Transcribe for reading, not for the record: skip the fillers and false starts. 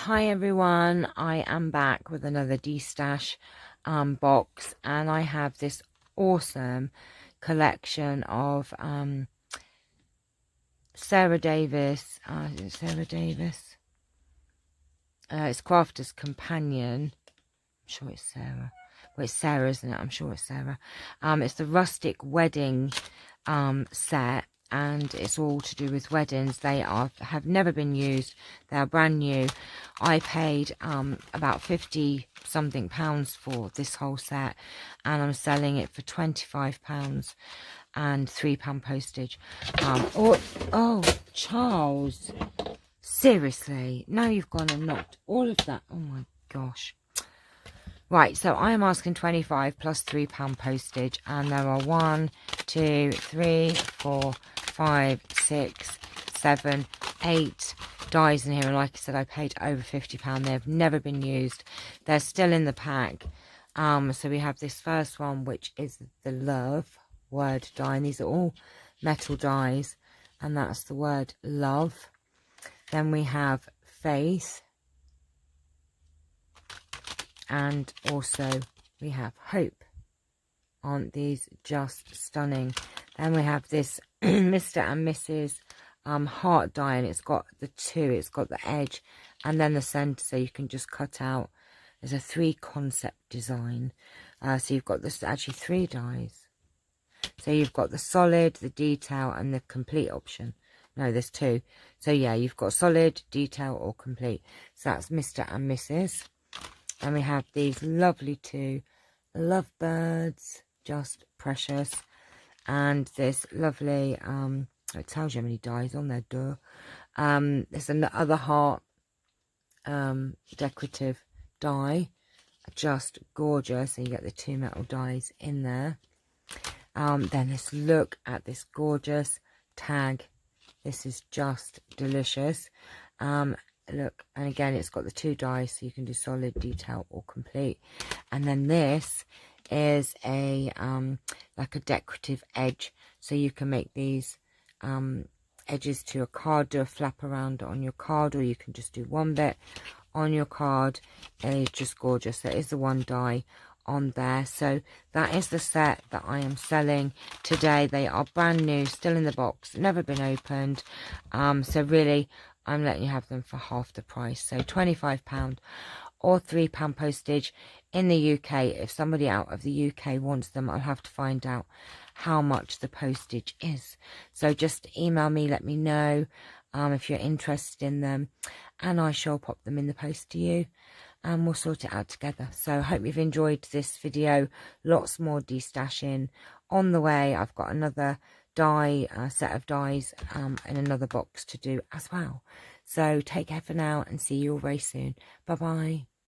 Hi everyone, I am back with another Destash box, and I have this awesome collection of Sarah Davis. Is it Sarah Davis? It's Crafter's Companion. I'm sure it's Sarah. Well, it's Sarah, isn't it? I'm sure it's Sarah. It's the Rustic Wedding set, and it's all to do with weddings. They have never been used. They are brand new. I paid about 50 something pounds for this whole set, and I'm selling it for £25 and £3 postage. Oh, Charles, seriously, now you've gone and knocked all of that. Oh my gosh. Right, so I am asking 25 plus £3 postage, and there are 1, 2, 3, 4, 5, 6, 7, 8 dies in here. And like I said, I paid over £50. They have never been used. They're still in the pack. So we have this first one, which is the love word die, and these are all metal dies, and that's the word love. Then we have faith. And also we have hope. Aren't these just stunning? Then we have this Mr. and Mrs. heart die, and it's got the two. It's got the edge and then the centre, so you can just cut out. There's a 3 concept design. So you've got this, actually 3 dies. So you've got the solid, the detail, and the complete option. No, there's 2. So yeah, you've got solid, detail, or complete. So that's Mr. and Mrs. And we have these lovely 2 lovebirds, just precious. And this lovely, it tells you how many dies on there, duh. There's another heart decorative die, just gorgeous. So you get the 2 metal dies in there. Then let's look at this gorgeous tag. This is just delicious. Look, and again, it's got the 2 dies, so you can do solid, detail, or complete. And then this is a like a decorative edge, so you can make these edges to your card, do a flap around on your card, or you can just do one bit on your card, and it's just gorgeous. There is the 1 die on there. So that is the set that I am selling today. They are brand new, still in the box, never been opened. So really, I'm letting you have them for half the price. So £25 or £3 postage in the UK. If somebody out of the UK wants them, I'll have to find out how much the postage is. So just email me, let me know if you're interested in them, and I shall pop them in the post to you, and we'll sort it out together. So I hope you've enjoyed this video. Lots more destashing on the way. I've got another die set of dies in another box to do as well. So take care for now, and see you all very soon. Bye bye.